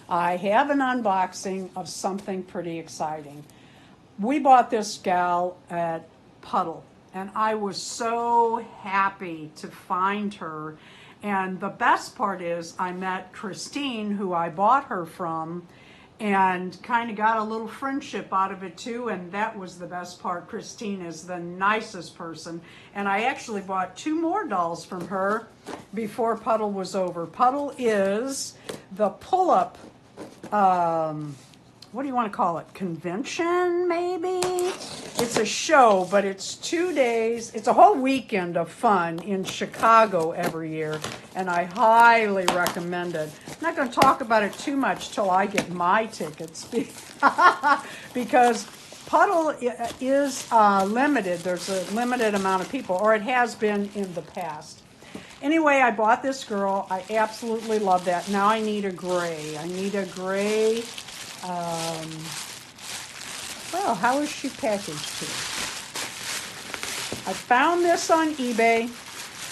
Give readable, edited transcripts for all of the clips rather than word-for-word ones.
I have an unboxing of something pretty exciting. We bought this gal at Puddle, and I was so happy to find her. And the best part is I met Christine, who I bought her from, and kind of got a little friendship out of it too, and that was the best part. Christine is the nicest person, and I actually bought 2 more dolls from her before Puddle was over. Puddle is the pull-up, what do you want to call it? Convention, maybe? It's a show, but it's 2 days. It's a whole weekend of fun in Chicago every year, and I highly recommend it. I'm not going to talk about it too much till I get my tickets because Puddle is limited. There's a limited amount of people, or it has been in the past. Anyway, I bought this girl. I absolutely love that. Now I need a gray. I need a gray. Well, how is she packaged here? I found this on eBay.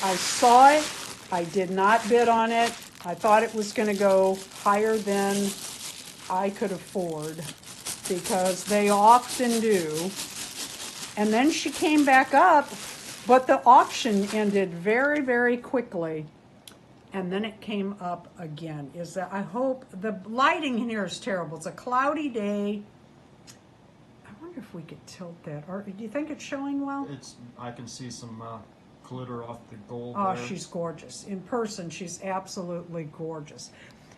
I saw it. I did not bid on it. I thought it was going to go higher than I could afford because they often do. And then she came back up, but the auction ended very, very quickly. And then it came up again. I hope the lighting in here is terrible. It's a cloudy day. I wonder if we could tilt that. Or do you think it's showing well? I can see some glitter off the gold. Oh, there. she's gorgeous. In person, she's absolutely gorgeous.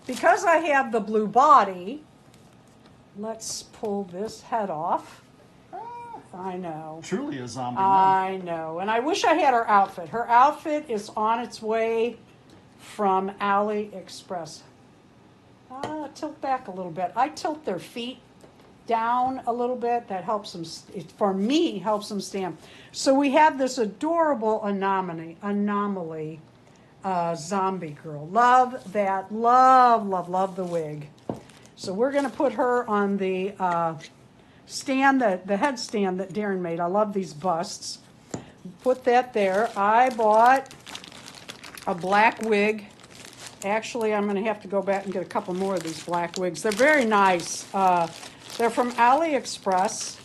Because I have the blue body, let's pull this head off. I know. Truly a zombie. I know. And I wish I had her outfit. Her outfit is on its way from AliExpress. Tilt back a little bit. I tilt their feet down a little bit. That helps them, for me, helps them stand. So we have this adorable anomaly zombie girl. Love that. Love the wig. So we're going to put her on the stand, the headstand that Deron made. I love these busts. Put that there. I bought a black wig. Actually, I'm going to have to go back and get a couple more of these black wigs. They're very nice. They're from AliExpress,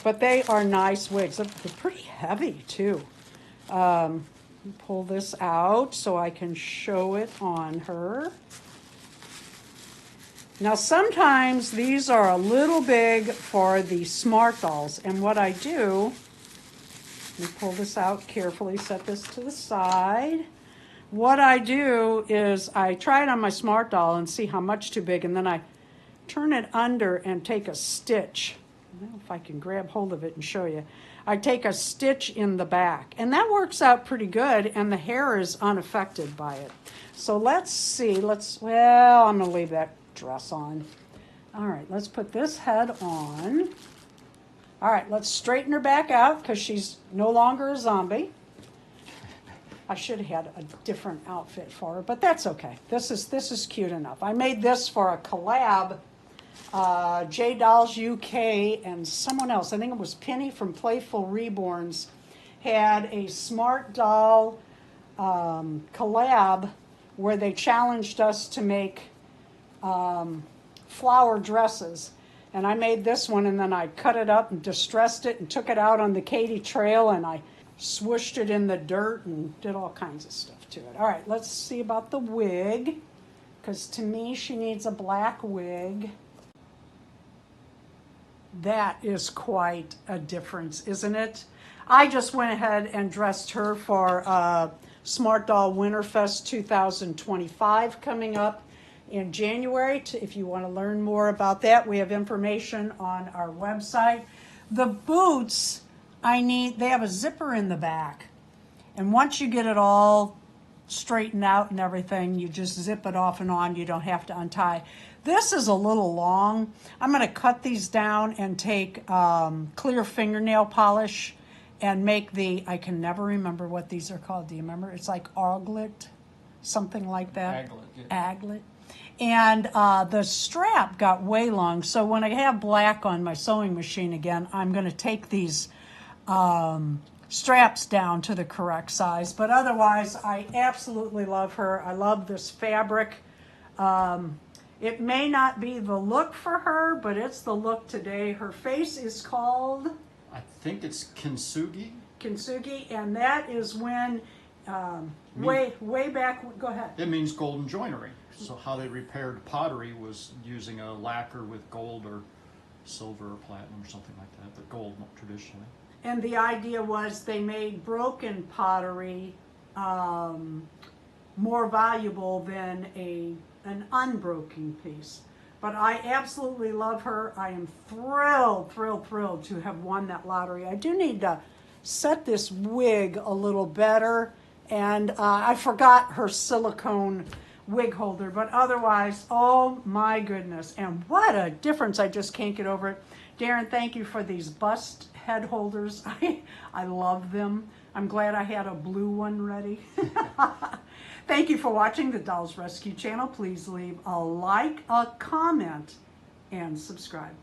but they are nice wigs. They're pretty heavy, too. Pull this out so I can show it on her. Now, sometimes these are a little big for the Smart Dolls, and what I do, let me pull this out carefully, set this to the side. What I do is I try it on my Smart Doll and see how much too big, and then I turn it under and take a stitch. I don't know if I can grab hold of it and show you. I take a stitch in the back, and that works out pretty good, and the hair is unaffected by it. So let's see. Well, I'm going to leave that dress on. All right, let's put this head on. All right, let's straighten her back out because she's no longer a zombie. I should have had a different outfit for her, but that's okay. This is cute enough. I made this for a collab. J Dolls UK and someone else, I think it was Penny from Playful Reborns, had a Smart Doll collab where they challenged us to make flower dresses. And I made this one, and then I cut it up and distressed it and took it out on the Katy Trail, and I swooshed it in the dirt and did all kinds of stuff to it. All right, let's see about the wig, because to me she needs a black wig. That is quite a difference, isn't it? I just went ahead and dressed her for Smart Doll Winterfest 2025 coming up in January. If you want to learn more about that, we have information on our website. The boots, they have a zipper in the back. And once you get it all straightened out and everything, you just zip it off and on. You don't have to untie. This is a little long. I'm going to cut these down and take clear fingernail polish and make I can never remember what these are called. Do you remember? It's like aglet, something like that. Aglet. Yeah. Aglet. And the strap got way long, so when I have black on my sewing machine again, I'm going to take these straps down to the correct size. But otherwise, I absolutely love her. I love this fabric. It may not be the look for her, but it's the look today. Her face is called I think it's Kintsugi. Kintsugi, and that is when way back. Go ahead. It means golden joinery. So how they repaired pottery was using a lacquer with gold or silver or platinum or something like that, but gold traditionally. And the idea was they made broken pottery more valuable than an unbroken piece. But I absolutely love her. I am thrilled to have won that lottery. I do need to set this wig a little better, and I forgot her silicone wig holder, but otherwise, oh my goodness, and what a difference. I just can't get over it. Deron, thank you for these bust head holders. I love them. I'm glad I had a blue one ready. Thank you for watching the Dolls Rescue channel. Please leave a like, a comment, and subscribe.